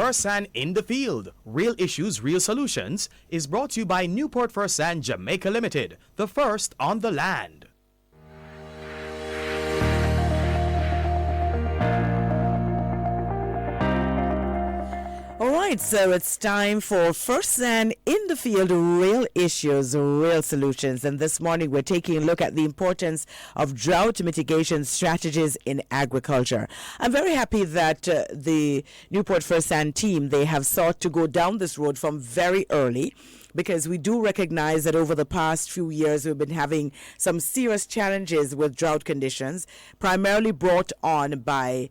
Fersan in the Field, Real Issues, Real Solutions, is brought to you by Newport Fersan Jamaica Limited, the first on the land. All right, so it's time for Fersan in the Field, Real Issues, Real Solutions. And this morning we're taking a look at the importance of drought mitigation strategies in agriculture. I'm very happy that the Newport Fersan team, they have sought to go down this road from very early, because we do recognize that over the past few years we've been having some serious challenges with drought conditions, primarily brought on by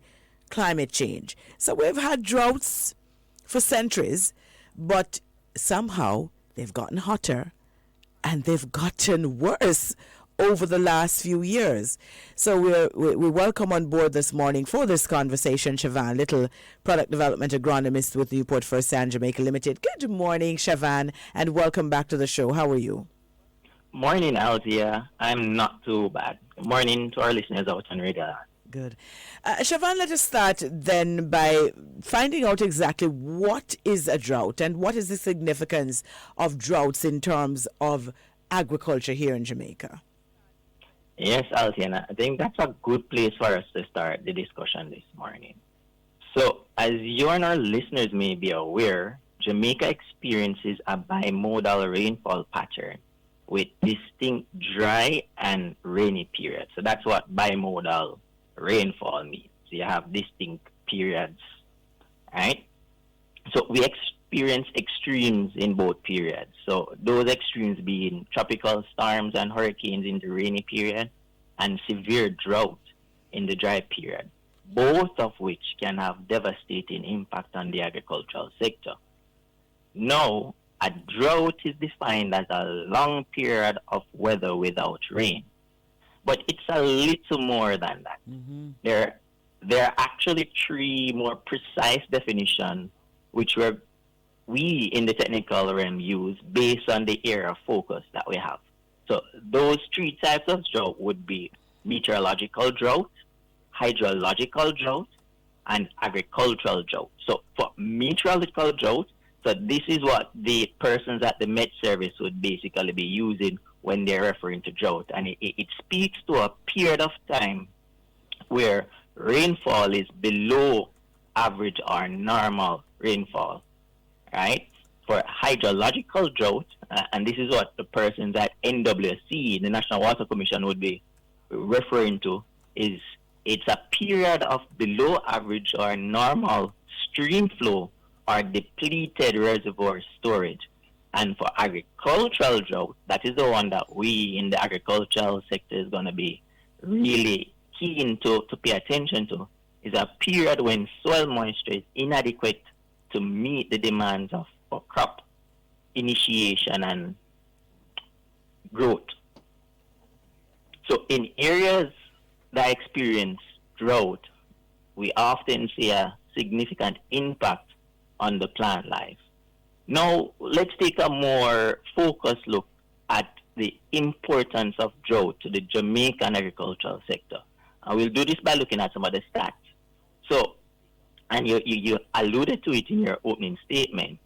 climate change. So we've had droughts for centuries, but somehow they've gotten hotter and they've gotten worse over the last few years. So we welcome on board this morning for this conversation Chavan Lyttle, Product Development Agronomist with Newport Fersan Jamaica Limited. Good morning, Chavan, and welcome back to the show. How are you? Morning, Althea. I'm not too bad. Good morning to our listeners out on radio. Good. Chavan, let us start then by finding out exactly what is a drought and what is the significance of droughts in terms of agriculture here in Jamaica. Yes, Althea, I think that's a good place for us to start the discussion this morning. So, as you and our listeners may be aware, Jamaica experiences a bimodal rainfall pattern with distinct dry and rainy periods. So that's what bimodal rainfall means. So you have distinct periods, right? So we experience extremes in both periods. So those extremes being tropical storms and hurricanes in the rainy period and severe drought in the dry period, both of which can have devastating impact on the agricultural sector. Now, a drought is defined as a long period of weather without rain. But it's a little more than that. Mm-hmm. There are actually three more precise definitions which we in the technical realm use based on the area of focus that we have. So those three types of drought would be meteorological drought, hydrological drought, and agricultural drought. So for meteorological drought, so this is what the persons at the Met Service would basically be using when they're referring to drought. And it speaks to a period of time where rainfall is below average or normal rainfall, right? For hydrological drought, and this is what the persons at NWC, the National Water Commission, would be referring to, is it's a period of below average or normal stream flow or depleted reservoir storage. And for agricultural drought, that is the one that we in the agricultural sector is going to be really keen to pay attention to, is a period when soil moisture is inadequate to meet the demands for crop initiation and growth. So in areas that experience drought, we often see a significant impact on the plant life. Now, let's take a more focused look at the importance of drought to the Jamaican agricultural sector. And we'll do this by looking at some of the stats. So, and you alluded to it in your opening statement,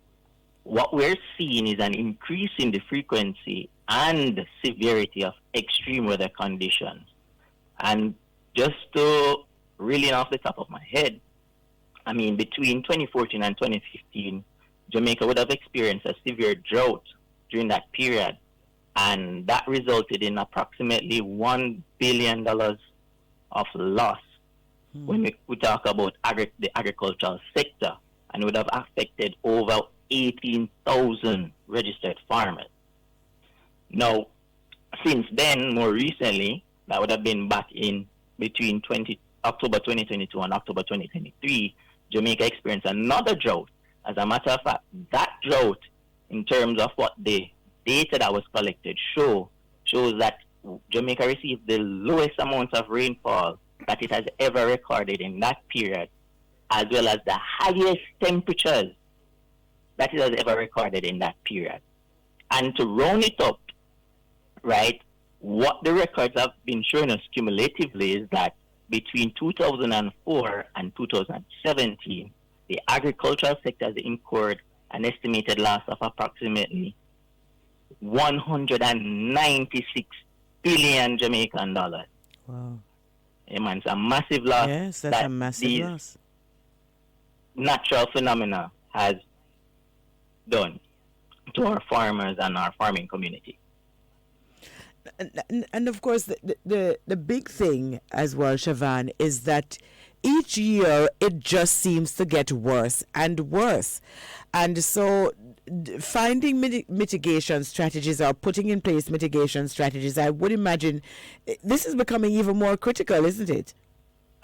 what we're seeing is an increase in the frequency and severity of extreme weather conditions. And just to reeling off the top of my head, I mean, between 2014 and 2015, Jamaica would have experienced a severe drought during that period, and that resulted in approximately $1 billion of loss when we talk about the agricultural sector, and would have affected over 18,000 registered farmers. Now, since then, more recently, that would have been back in between October 2022 and October 2023, Jamaica experienced another drought. As a matter of fact, that drought, in terms of what the data that was collected shows that Jamaica received the lowest amount of rainfall that it has ever recorded in that period, as well as the highest temperatures that it has ever recorded in that period. And to round it up, right, what the records have been showing us cumulatively is that between 2004 and 2017, the agricultural sector has incurred an estimated loss of approximately 196 billion Jamaican dollars. Wow. It's a massive loss. Yes, that's a massive loss. Natural phenomena has done to our farmers and our farming community. And of course, the big thing as well, Chavan, is that each year it just seems to get worse and worse. And so finding mitigation strategies or putting in place mitigation strategies, I would imagine this is becoming even more critical, isn't it?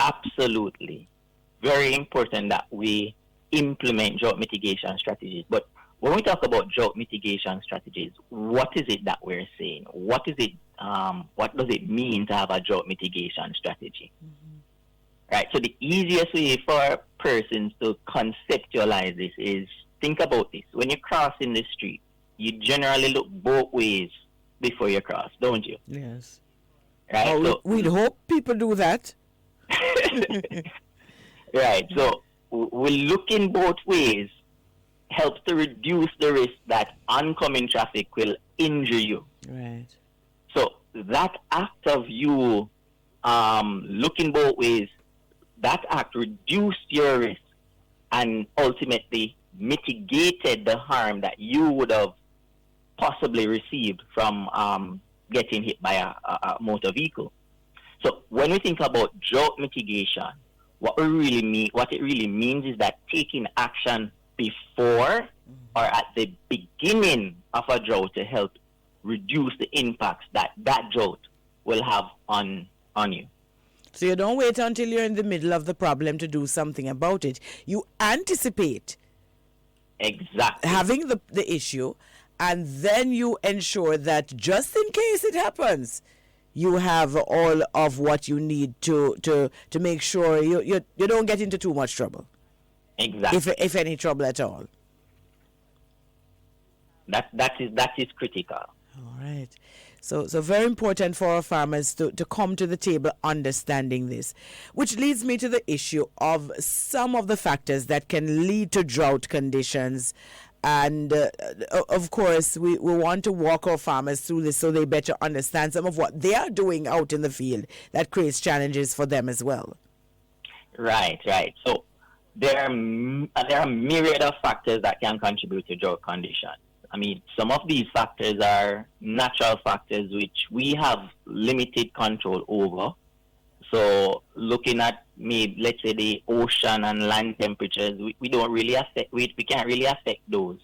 Absolutely. Very important that we implement drought mitigation strategies. But when we talk about drought mitigation strategies, what is it that we're saying? What does it mean to have a drought mitigation strategy? Mm-hmm. Right. So the easiest way for persons to conceptualize this is, think about this. When you cross in the street, you generally look both ways before you cross, don't you? Yes. Right. Oh, so, we'd hope people do that. Right. So we're looking both ways helps to reduce the risk that oncoming traffic will injure you. Right. So that act of you looking both ways, that act reduced your risk and ultimately mitigated the harm that you would have possibly received from getting hit by a motor vehicle. So when we think about drought mitigation, what it really means is that taking action before or at the beginning of a drought to help reduce the impacts that drought will have on you. So you don't wait until you're in the middle of the problem to do something about it. You anticipate exactly having the issue, and then you ensure that just in case it happens, you have all of what you need to make sure you don't get into too much trouble. Exactly. If any trouble at all. That is critical. All right. So very important for our farmers to come to the table understanding this, which leads me to the issue of some of the factors that can lead to drought conditions. And of course, we want to walk our farmers through this so they better understand some of what they are doing out in the field that creates challenges for them as well. Right. So there are a myriad of factors that can contribute to drought conditions. I mean, some of these factors are natural factors which we have limited control over. So looking at let's say the ocean and land temperatures, we don't really affect, we can't really affect those,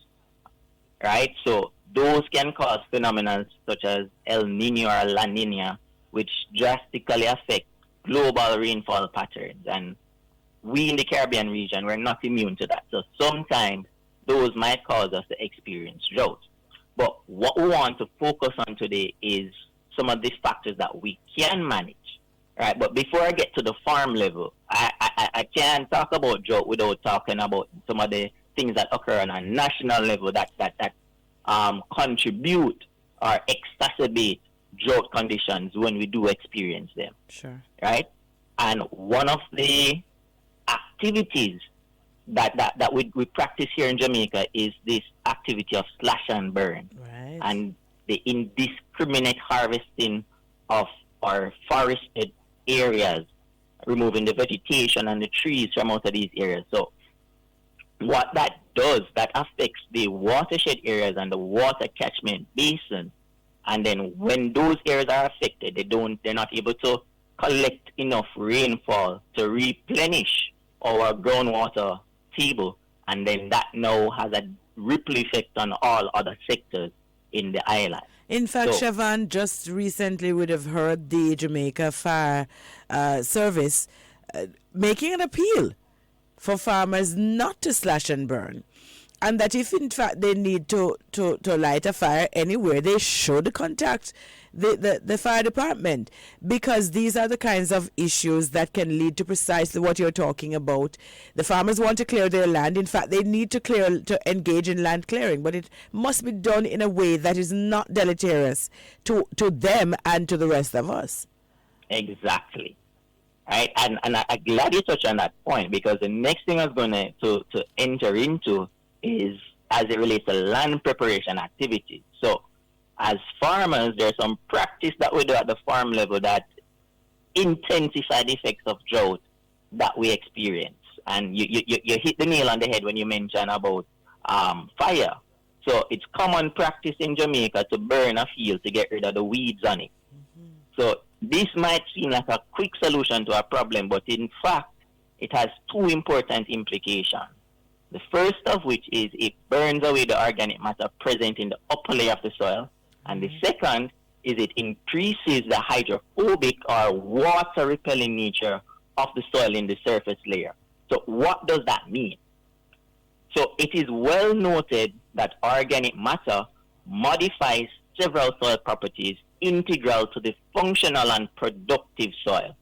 right? So those can cause phenomena such as El Nino or La Nina, which drastically affect global rainfall patterns. And we in the Caribbean region, we're not immune to that. So sometimes those might cause us to experience drought. But what we want to focus on today is some of the factors that we can manage. Right, but before I get to the farm level, I can't talk about drought without talking about some of the things that occur on a national level that contribute or exacerbate drought conditions when we do experience them. Sure. Right? And one of the activities that we practice here in Jamaica is this activity of slash and burn. Right. And the indiscriminate harvesting of our forested areas, removing the vegetation and the trees from out of these areas. So what that does, that affects the watershed areas and the water catchment basin. And then when those areas are affected, they're not able to collect enough rainfall to replenish our groundwater table. And then that now has a ripple effect on all other sectors in the island. In fact, Chavan, just recently would have heard the Jamaica Fire Service making an appeal for farmers not to slash and burn. And that if in fact they need to light a fire anywhere, they should contact the fire department, because these are the kinds of issues that can lead to precisely what you're talking about. The farmers want to clear their land. In fact, they need to engage in land clearing, but it must be done in a way that is not deleterious to them and to the rest of us. Exactly. right? And I'm glad you touched on that point, because the next thing I was going to enter into is as it relates to land preparation activities. So as farmers, there's some practice that we do at the farm level that intensify the effects of drought that we experience. And you hit the nail on the head when you mention about fire. So it's common practice in Jamaica to burn a field to get rid of the weeds on it. So this might seem like a quick solution to a problem, but in fact, it has two important implications. The first of which is it burns away the organic matter present in the upper layer of the soil. And the second is it increases the hydrophobic or water-repelling nature of the soil in the surface layer. So what does that mean? So it is well noted that organic matter modifies several soil properties integral to the functional and productive soil.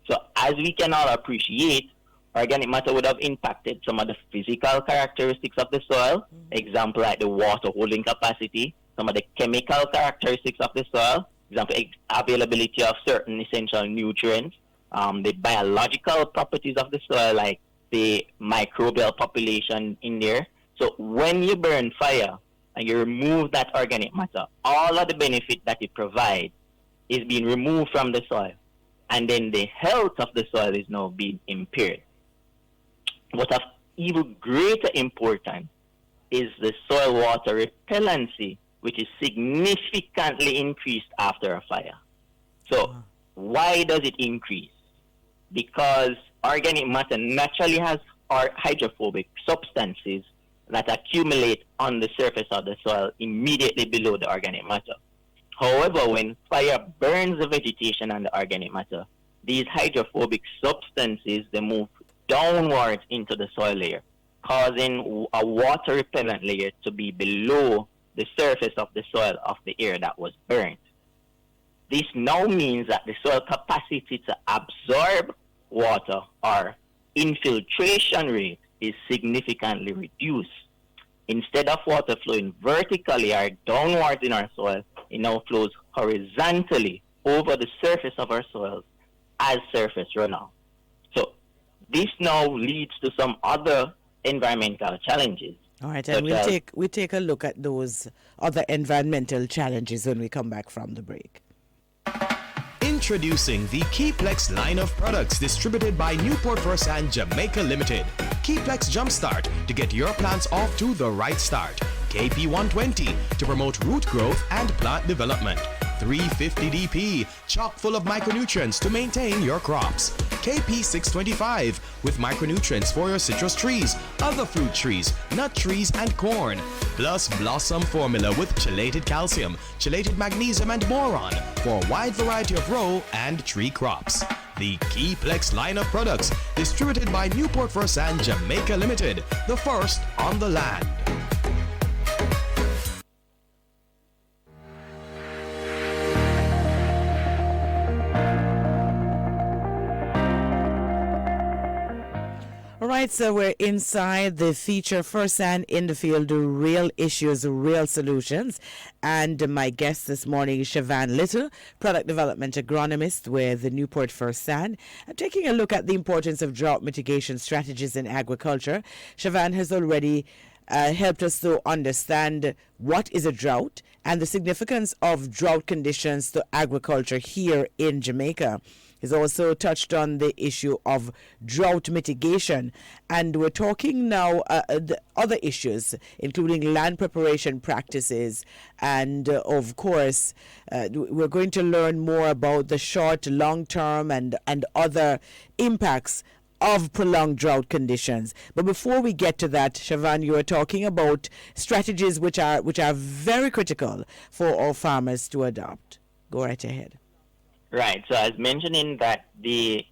So as we can all appreciate, organic matter would have impacted some of the physical characteristics of the soil, example like the water holding capacity, some of the chemical characteristics of the soil, example availability of certain essential nutrients, the biological properties of the soil like the microbial population in there. So when you burn fire and you remove that organic matter, all of the benefit that it provides is being removed from the soil. And then the health of the soil is now being impaired. What of even greater importance is the soil water repellency, which is significantly increased after a fire. So why does it increase? Because organic matter naturally has hydrophobic substances that accumulate on the surface of the soil immediately below the organic matter. However, when fire burns the vegetation and the organic matter, these hydrophobic substances, they move downwards into the soil layer, causing a water repellent layer to be below the surface of the soil of the area that was burned. This now means that the soil capacity to absorb water or infiltration rate is significantly reduced. Instead of water flowing vertically or downwards in our soil, it now flows horizontally over the surface of our soils as surface runoff. So this now leads to some other environmental challenges. All right, and we'll take a look at those other environmental challenges when we come back from the break. Introducing the Manni-plex line of products distributed by Newport Versan Jamaica Limited. Manni-plex Jumpstart to get your plants off to the right start. KP 120 to promote root growth and plant development. 350 DP, chock full of micronutrients to maintain your crops. KP 625 with micronutrients for your citrus trees, other fruit trees, nut trees, and corn. Plus Blossom Formula with chelated calcium, chelated magnesium, and boron for a wide variety of row and tree crops. The Manni-plex line of products distributed by Newport Versan Jamaica Limited, the first on the land. All right, so we're inside the feature First-Hand in the Field, Real Issues, Real Solutions. And my guest this morning is Chavan Lyttle, Product Development Agronomist with the Newport First-Hand. And taking a look at the importance of drought mitigation strategies in agriculture, Chavan has already helped us to understand what is a drought and the significance of drought conditions to agriculture here in Jamaica. He's also touched on the issue of drought mitigation. And we're talking now the other issues, including land preparation practices. And of course, we're going to learn more about the short, long-term and other impacts of prolonged drought conditions. But before we get to that, Chavan, you are talking about strategies which are very critical for all farmers to adopt. Go right ahead. Right. So as mentioning that the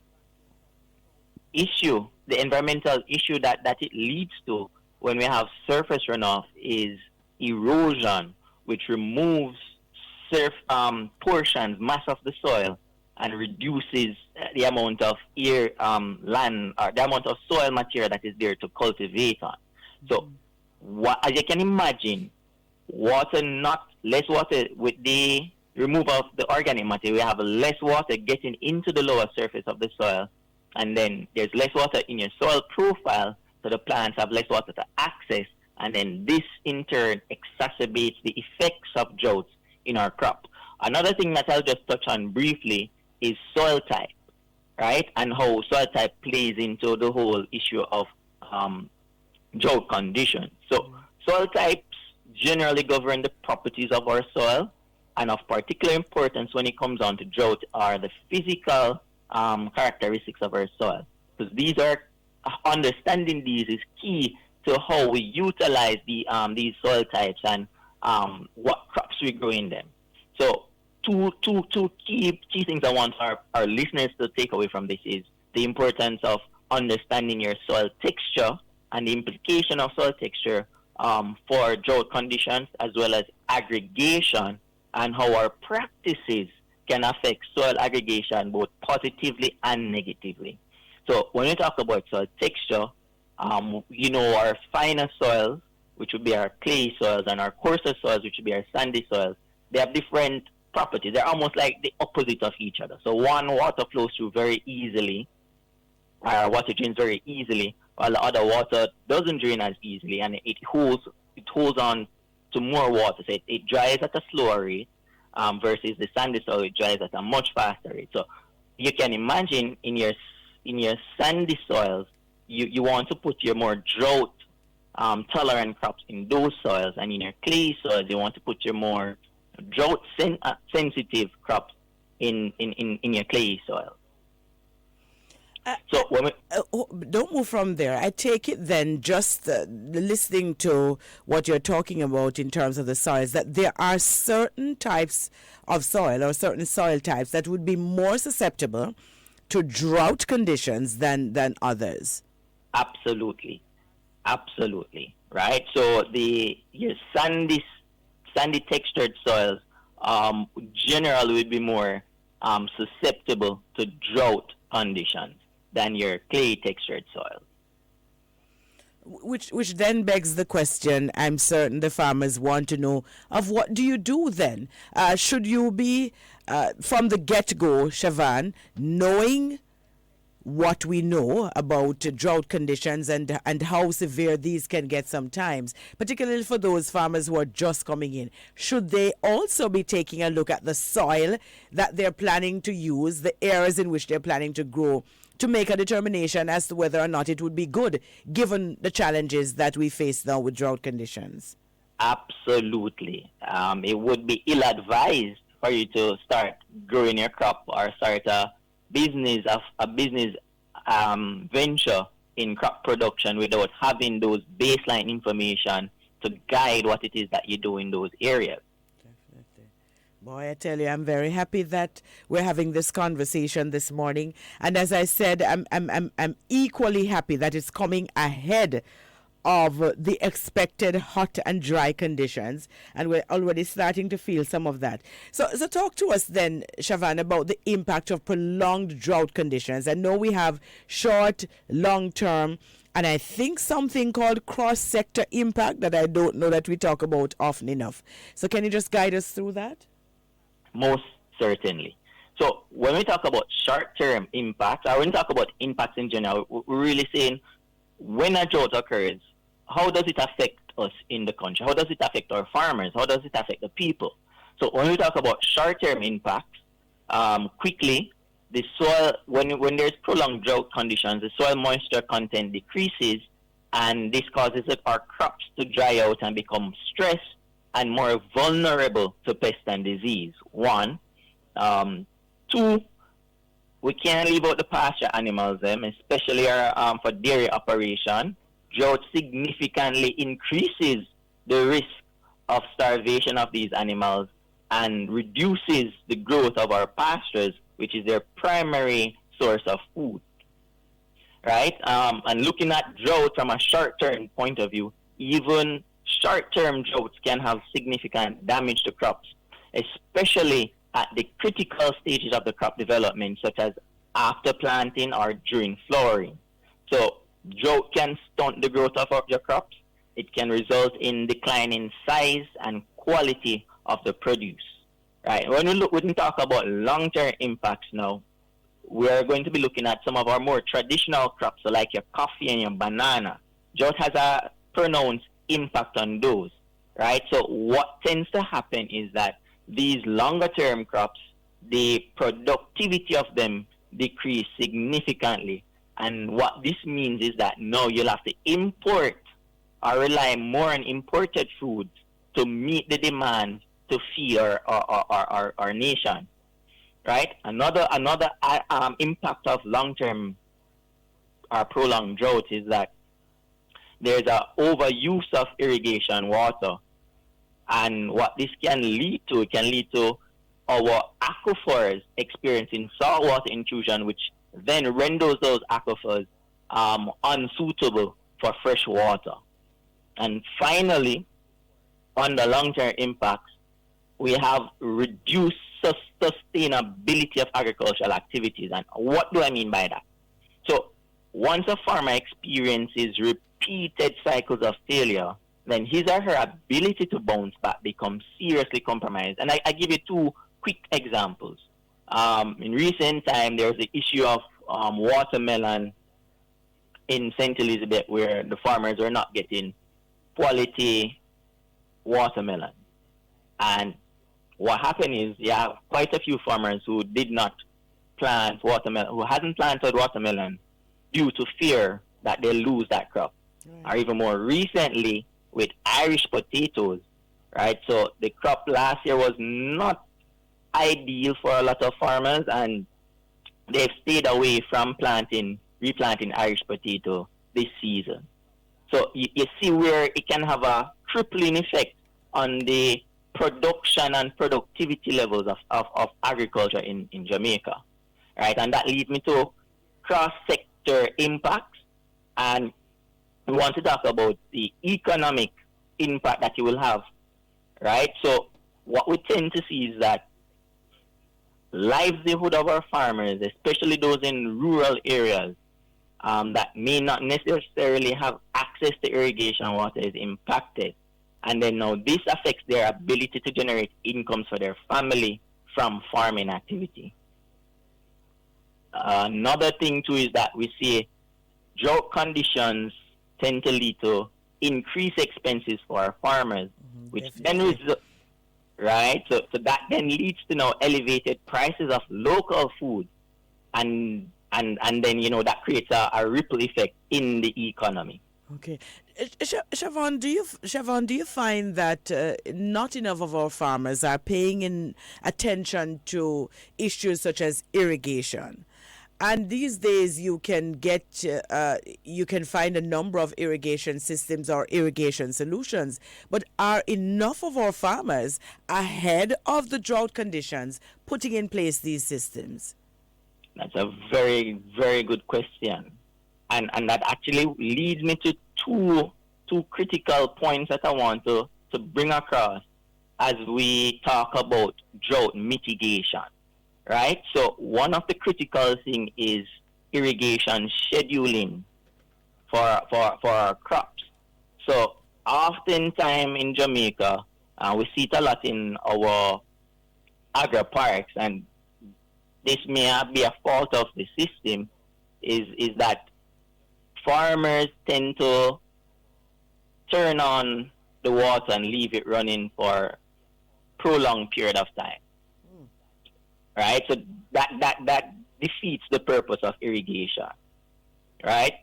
issue, the environmental issue that it leads to when we have surface runoff is erosion, which removes portions, mass of the soil, and reduces the amount of land or the amount of soil material that is there to cultivate on. So as you can imagine, less water with the remove of the organic matter, we have less water getting into the lower surface of the soil, and then there's less water in your soil profile, so the plants have less water to access, and then this in turn exacerbates the effects of droughts in our crop. Another thing that I'll just touch on briefly is soil type, right? And how soil type plays into the whole issue of drought conditions. So soil types generally govern the properties of our soil, and of particular importance when it comes on to drought are the physical characteristics of our soil. Because these are, understanding these is key to how we utilize these soil types and what crops we grow in them. So two key things I want our listeners to take away from this is the importance of understanding your soil texture and the implication of soil texture for drought conditions, as well as aggregation and how our practices can affect soil aggregation both positively and negatively. So when we talk about soil texture, our finer soils, which would be our clay soils, and our coarser soils, which would be our sandy soils, they have different properties. They're almost like the opposite of each other. So one, water flows through very easily, water drains very easily, while the other, water doesn't drain as easily, and it holds on to more water. So it dries at a slower rate versus the sandy soil, it dries at a much faster rate. So you can imagine in your sandy soils, you want to put your more drought tolerant crops in those soils, and in your clay soils, you want to put your more drought sensitive crops in your clay soil. So when don't move from there. I take it then, just listening to what you're talking about in terms of the soils, that there are certain types of soil or certain soil types that would be more susceptible to drought conditions than others. Absolutely, right. So your sandy textured soils generally would be more susceptible to drought conditions than your clay textured soil. Which then begs the question, I'm certain the farmers want to know, of what do you do then? Should you be, from the get-go, Chavan, knowing what we know about drought conditions and how severe these can get sometimes, particularly for those farmers who are just coming in? Should they also be taking a look at the soil that they're planning to use, the areas in which they're planning to grow, to make a determination as to whether or not it would be good, given the challenges that we face now with drought conditions? Absolutely. It would be ill-advised for you to start growing your crop or start a business venture in crop production without having those baseline information to guide what it is that you do in those areas. Boy, I tell you, I'm very happy that we're having this conversation this morning. And as I said, I'm equally happy that it's coming ahead of the expected hot and dry conditions, and we're already starting to feel some of that. So talk to us then, Chavan, about the impact of prolonged drought conditions. I know we have short, long-term, and I think something called cross-sector impact that I don't know that we talk about often enough. So can you just guide us through that? Most certainly. So when we talk about short-term impacts, or when we talk about impacts in general, we're really saying when a drought occurs, how does it affect us in the country? How does it affect our farmers? How does it affect the people? So when we talk about short-term impacts, quickly, the soil, when there's prolonged drought conditions, the soil moisture content decreases, and this causes our crops to dry out and become stressed and more vulnerable to pest and disease. One. Two, we can't leave out the pasture animals, especially for dairy operation. Drought significantly increases the risk of starvation of these animals and reduces the growth of our pastures, which is their primary source of food. Right? And looking at drought from a short-term point of view, even short-term droughts can have significant damage to crops, especially at the critical stages of the crop development, such as after planting or during flowering. So drought can stunt the growth of your crops. It can result in decline in size and quality of the produce. right? When we talk about long-term impacts now, we are going to be looking at some of our more traditional crops, so like your coffee and your banana. Drought has a pronounced impact on those, right? So what tends to happen is that these longer-term crops, the productivity of them decrease significantly. And what this means is that now you'll have to import or rely more on imported foods to meet the demand to feed our nation, right? Another impact of long-term or prolonged drought is that there's an overuse of irrigation water. And what this can lead to, it can lead to our aquifers experiencing saltwater intrusion, which then renders those aquifers unsuitable for fresh water. And finally, on the long-term impacts, we have reduced sustainability of agricultural activities. And what do I mean by that? So once a farmer experiences repeated cycles of failure, then his or her ability to bounce back becomes seriously compromised. And I give you two quick examples. In recent time, there was the issue of watermelon in St. Elizabeth, where the farmers were not getting quality watermelon. And what happened is you have quite a few farmers who did not plant watermelon, who hadn't planted watermelon due to fear that they'll lose that crop. Right. Or even more recently with Irish potatoes, right? So the crop last year was not ideal for a lot of farmers, and they've stayed away from replanting Irish potato this season. So you see where it can have a crippling effect on the production and productivity levels of agriculture in Jamaica, right? And that leads me to cross-sector impacts, and we want to talk about the economic impact that you will have, right? So what we tend to see is that livelihood of our farmers, especially those in rural areas that may not necessarily have access to irrigation water, is impacted. And then now this affects their ability to generate incomes for their family from farming activity. Another thing too is that we see drought conditions tend to lead to increased expenses for our farmers, which definitely. Then right? So that then leads to now elevated prices of local food, and then that creates a ripple effect in the economy. Okay, Chavan, do you find that not enough of our farmers are paying attention to issues such as irrigation? And these days, you can find a number of irrigation systems or irrigation solutions. But are enough of our farmers ahead of the drought conditions putting in place these systems? That's a very, very good question, and that actually leads me to two critical points that I want to bring across as we talk about drought mitigation. Right? So one of the critical things is irrigation scheduling for our crops. So oftentimes in Jamaica, we see it a lot in our agri parks, and this may be a fault of the system, is that farmers tend to turn on the water and leave it running for prolonged period of time. Right, so that defeats the purpose of irrigation, right?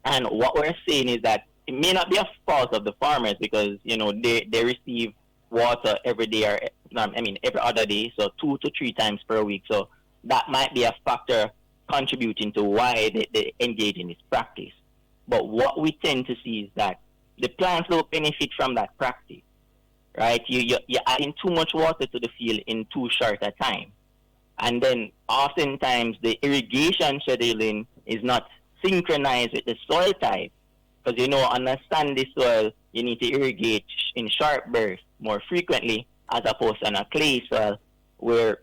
And what we're saying is that it may not be a fault of the farmers, because they receive water every day, or every other day, so 2 to 3 times per week. So that might be a factor contributing to why they engage in this practice. But what we tend to see is that the plants don't benefit from that practice. Right, you're adding too much water to the field in too short a time. And then oftentimes the irrigation scheduling is not synchronized with the soil type. Because on a sandy soil, you need to irrigate in short bursts more frequently, as opposed to on a clay soil where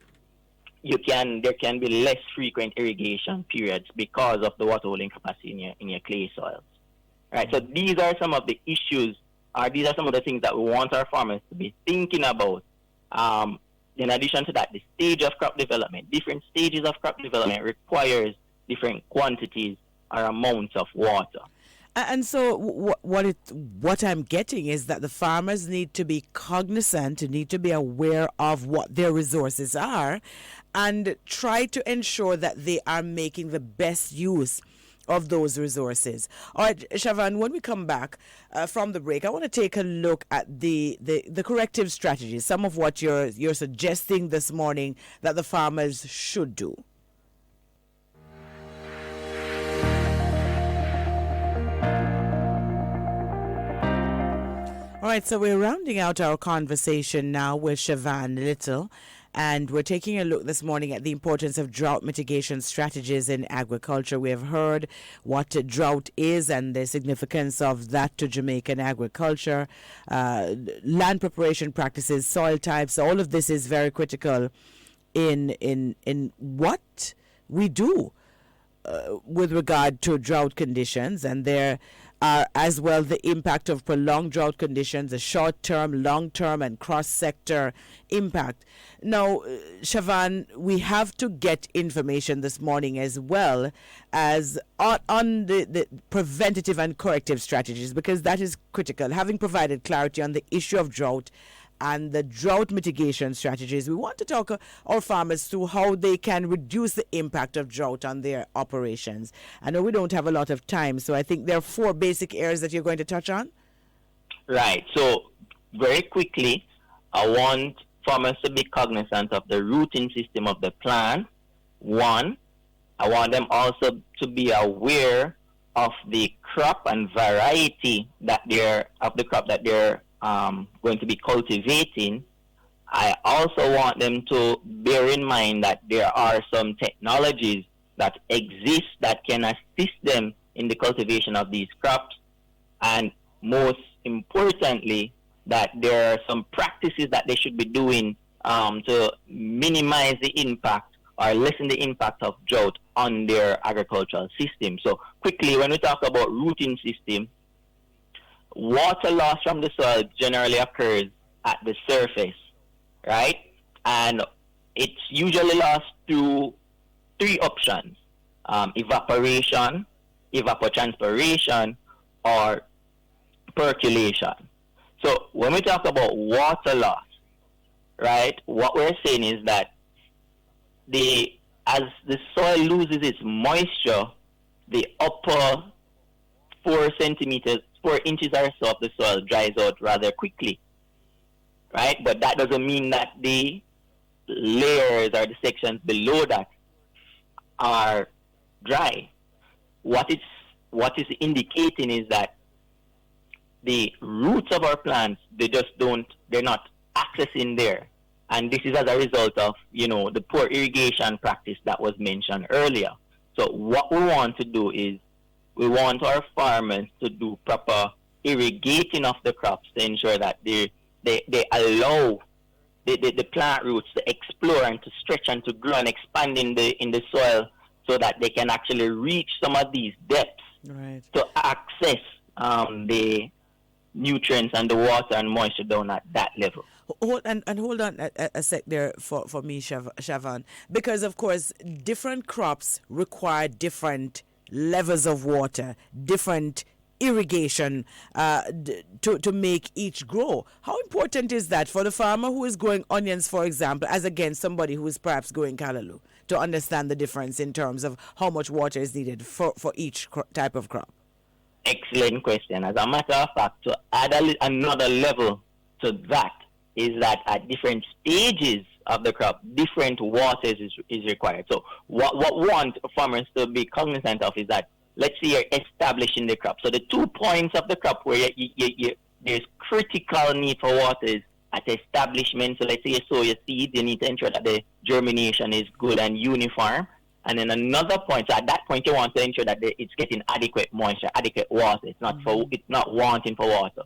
there can be less frequent irrigation periods because of the water holding capacity in your clay soils. Right. So these are some of the issues, these are some of the things that we want our farmers to be thinking about. in addition to that, the stage of crop development, different stages of crop development requires different quantities or amounts of water. And so what I'm getting is that the farmers need to be cognizant, need to be aware of what their resources are, and try to ensure that they are making the best use of those resources. All right, Chavan, when we come back from the break, I want to take a look at the corrective strategies, some of what you're suggesting this morning that the farmers should do. All right, so we're rounding out our conversation now with Chavan Lyttle, and we're taking a look this morning at the importance of drought mitigation strategies in agriculture. We have heard what a drought is and the significance of that to Jamaican agriculture, land preparation practices, soil types. All of this is very critical in what we do with regard to drought conditions, and there are as well the impact of prolonged drought conditions, the short-term, long-term, and cross-sector impact. Now, Chavan, we have to get information this morning as well as on the preventative and corrective strategies, because that is critical. Having provided clarity on the issue of drought and the drought mitigation strategies, we want to talk our farmers through how they can reduce the impact of drought on their operations. I know we don't have a lot of time, so I think there are 4 basic areas that you're going to touch on. Right. So very quickly, I want farmers to be cognizant of the rooting system of the plant. 1, I want them also to be aware of the crop and variety that of the crop that they're going to be cultivating. I also want them to bear in mind that there are some technologies that exist that can assist them in the cultivation of these crops, and most importantly, that there are some practices that they should be doing to minimize the impact or lessen the impact of drought on their agricultural system. So quickly, when we talk about rooting system, water loss from the soil generally occurs at the surface, right? And it's usually lost through 3 options: evaporation, evapotranspiration, or percolation. So when we talk about water loss, right, what we're saying is that as the soil loses its moisture, the upper 4 inches or so of the soil dries out rather quickly, right? But that doesn't mean that the layers or the sections below that are dry. What is indicating is that the roots of our plants, they're not accessing there. And this is as a result of, the poor irrigation practice that was mentioned earlier. So what we want to do is we want our farmers to do proper irrigating of the crops to ensure that they allow the plant roots to explore and to stretch and to grow and expand in the soil so that they can actually reach some of these depths, right, to access the nutrients and the water and moisture down at that level. Hold on a sec there for me, Chavan, because of course different crops require different levels of water, different irrigation to make each grow. How important is that for the farmer who is growing onions, for example, as against somebody who is perhaps growing callaloo, to understand the difference in terms of how much water is needed for each type of crop? Excellent question. As a matter of fact, to add another level to that is that at different stages of the crop, different waters is required. So what we want farmers to be cognizant of is that, let's say you're establishing the crop. So the 2 points of the crop where there's critical need for water is at establishment. So let's say you sow your seeds, you need to ensure that the germination is good and uniform. And then another point, so at that point you want to ensure that it's getting adequate moisture, adequate water. It's not wanting for water.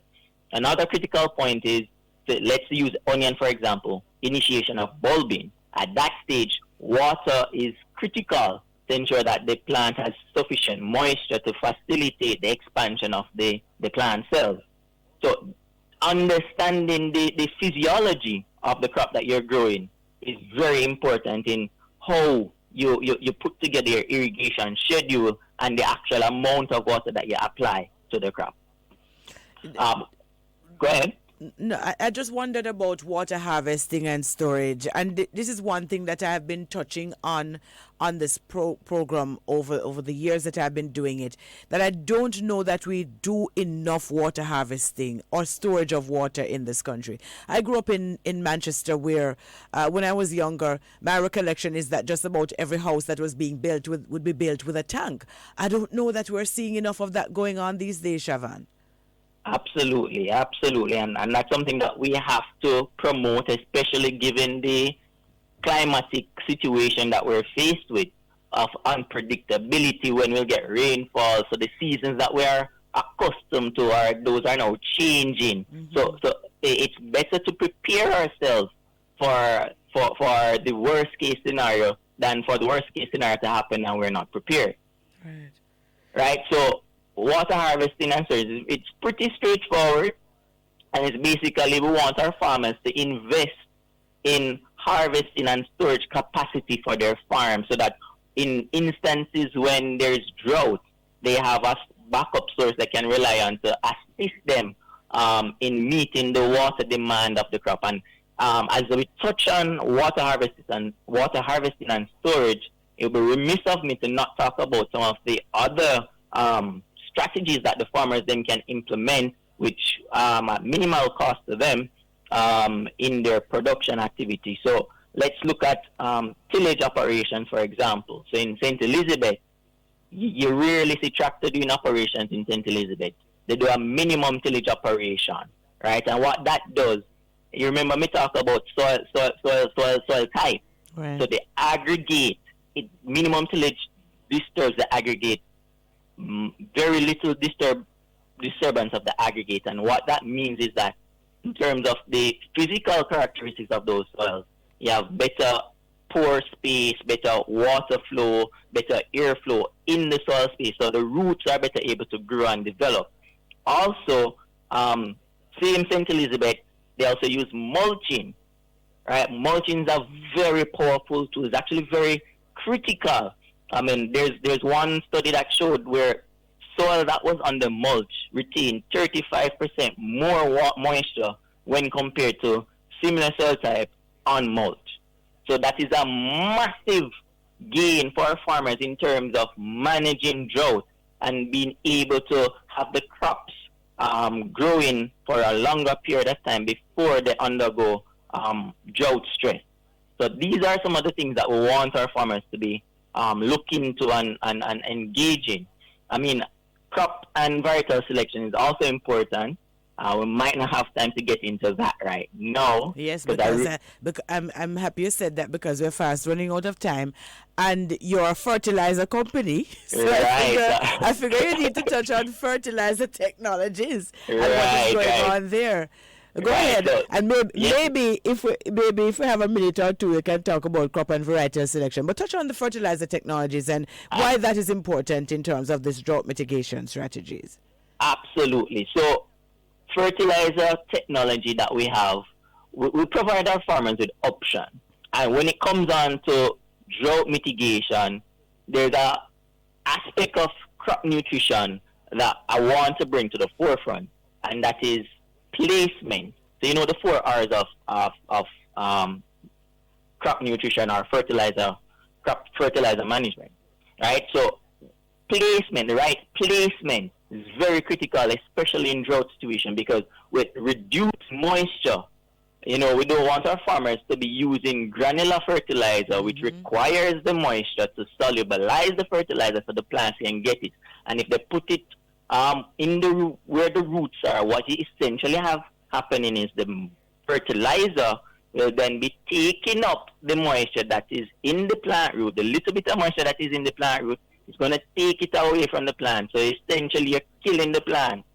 Another critical point is, let's use onion for example, initiation of bulbing. At that stage, water is critical to ensure that the plant has sufficient moisture to facilitate the expansion of the plant cells. So understanding the physiology of the crop that you're growing is very important in how you put together your irrigation schedule and the actual amount of water that you apply to the crop. Go ahead. No, I just wondered about water harvesting and storage, and this is one thing that I have been touching on this program over the years that I've been doing it, that I don't know that we do enough water harvesting or storage of water in this country. I grew up in Manchester, where when I was younger, my recollection is that just about every house that was being built would be built with a tank. I don't know that we're seeing enough of that going on these days, Chavan. Absolutely. And that's something that we have to promote, especially given the climatic situation that we're faced with of unpredictability when we'll get rainfall. So the seasons that we are accustomed to those are now changing. Mm-hmm. So it's better to prepare ourselves for the worst case scenario than for the worst case scenario to happen and we're not prepared. Right? So water harvesting and storage, it's pretty straightforward, and it's basically we want our farmers to invest in harvesting and storage capacity for their farm so that in instances when there's drought, they have a backup source they can rely on to assist them in meeting the water demand of the crop. And as we touch on water harvesting and storage, it would be remiss of me to not talk about some of the other strategies that the farmers then can implement, which at minimal cost to them in their production activity. So let's look at tillage operations, for example. So in St. Elizabeth, you rarely see tractor doing operations in St. Elizabeth. They do a minimum tillage operation, right? And what that does, you remember me talk about soil type. Right. So the aggregate, minimum tillage disturbs the aggregate. Very little disturbance of the aggregate, and what that means is that in terms of the physical characteristics of those soils, you have better pore space, better water flow, better airflow in the soil space, so the roots are better able to grow and develop. Also, same St. Elizabeth, they also use mulching, right? Mulching is a very powerful tool. It's actually very critical. I mean, there's one study that showed where soil that was under mulch retained 35% more moisture when compared to similar soil type on mulch. So that is a massive gain for our farmers in terms of managing drought and being able to have the crops growing for a longer period of time before they undergo drought stress. So these are some of the things that we want our farmers to be looking into and engaging. I mean, crop and varietal selection is also important. We might not have time to get into that right now. Yes, because I'm happy you said that, because we're fast running out of time, and you're a fertilizer company. So right. I figure you need to touch on fertilizer technologies and what is going on there. Go ahead, so, and maybe if we have a minute or two, we can talk about crop and varietal selection. But touch on the fertilizer technologies and why that is important in terms of this drought mitigation strategies. Absolutely. So, fertilizer technology that we have, we provide our farmers with options. And when it comes on to drought mitigation, there's an aspect of crop nutrition that I want to bring to the forefront, and that is placement. So you know the 4 R's of crop nutrition or crop fertilizer management, right? So placement, the right placement is very critical, especially in drought situation, because with reduced moisture, you know, we don't want our farmers to be using granular fertilizer, which requires the moisture to solubilize the fertilizer so the plants can get it. And if they put it in the root, where the roots are, what you essentially have happening is the fertilizer will then be taking up the moisture that is in the plant root. The little bit of moisture that is in the plant root is going to take it away from the plant. So essentially you're killing the plant.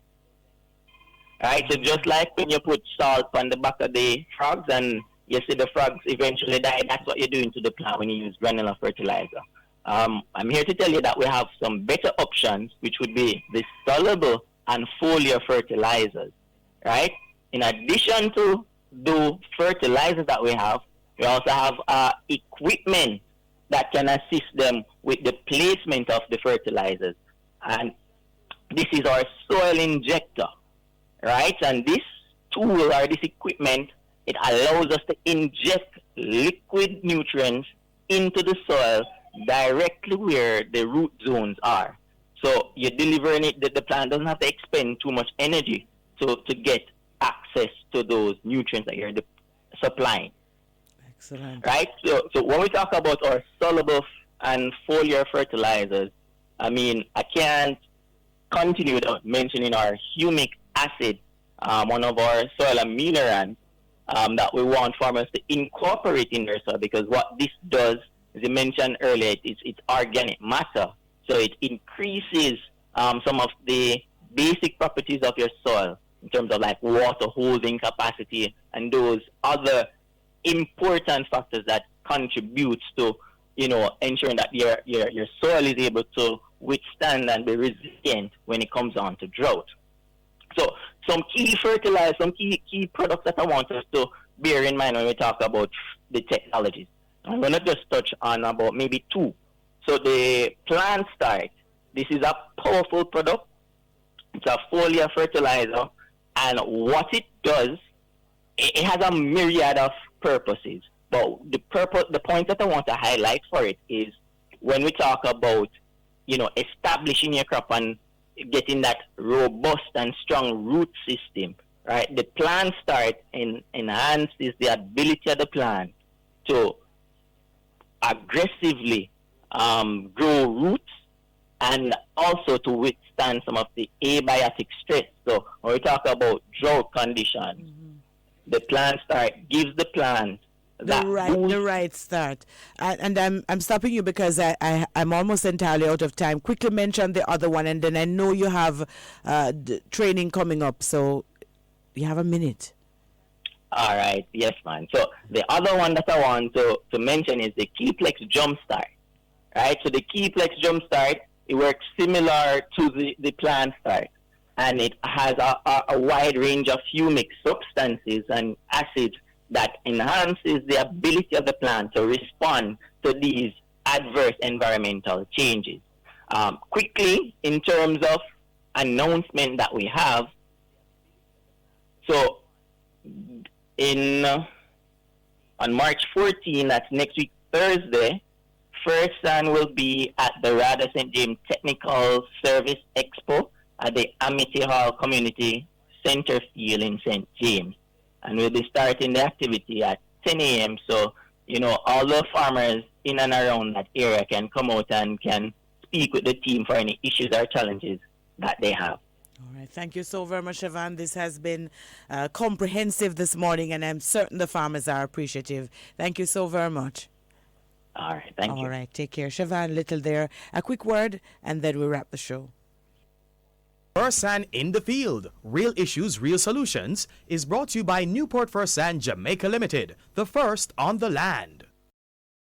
Right? So just like when you put salt on the back of the frogs and you see the frogs eventually die, that's what you're doing to the plant when you use granular fertilizer. I'm here to tell you that we have some better options, which would be the soluble and foliar fertilizers, right? In addition to the fertilizers that we have We also have equipment that can assist them with the placement of the fertilizers. And this is our soil injector, right? And this tool or this equipment, it allows us to inject liquid nutrients into the soil directly where the root zones are. So you're delivering it, the plant doesn't have to expend too much energy to get access to those nutrients that you're supplying. Excellent. Right? So when we talk about our soluble and foliar fertilizers, I mean, I can't continue without mentioning our humic acid, one of our soil ameliorants that we want farmers to incorporate in their soil, because what this does, as you mentioned earlier, it's organic matter. So it increases some of the basic properties of your soil in terms of like water holding capacity and those other important factors that contributes to, ensuring that your soil is able to withstand and be resilient when it comes on to drought. So some key fertilizers, some key products that I want us to bear in mind when we talk about the technologies. I'm going to just touch on about maybe two. So the Plant Start, this is a powerful product. It's a foliar fertilizer, and what it does, it has a myriad of purposes. But the point that I want to highlight for it is when we talk about, establishing your crop and getting that robust and strong root system, right? The Plant Start enhances the ability of the plant to aggressively grow roots and also to withstand some of the abiotic stress. So when we talk about drought conditions, the Plant Start gives the plant the right start. And I'm stopping you because I'm almost entirely out of time. Quickly mention the other one, and then I know you have training coming up, so you have a minute. All right, yes, man. So the other one that I want to mention is the Keyplex Jumpstart, right? So the Keyplex Jumpstart, it works similar to the Plant Start, and it has a wide range of humic substances and acids that enhances the ability of the plant to respond to these adverse environmental changes. Quickly, in terms of announcement that we have, so on March 14, that's next week Thursday, Fersan will be at the Rada St. James Technical Service Expo at the Amity Hall Community Center Field in St. James. And we'll be starting the activity at 10 a.m. So, all the farmers in and around that area can come out and can speak with the team for any issues or challenges that they have. All right. Thank you so very much, Chavan. This has been comprehensive this morning, and I'm certain the farmers are appreciative. Thank you so very much. All right. Thank you. All right. Take care. Chavan Lyttle there. A quick word, and then we'll wrap the show. Fersan in the Field, Real Issues, Real Solutions, is brought to you by Newport Fersan Jamaica Limited, the first on the land.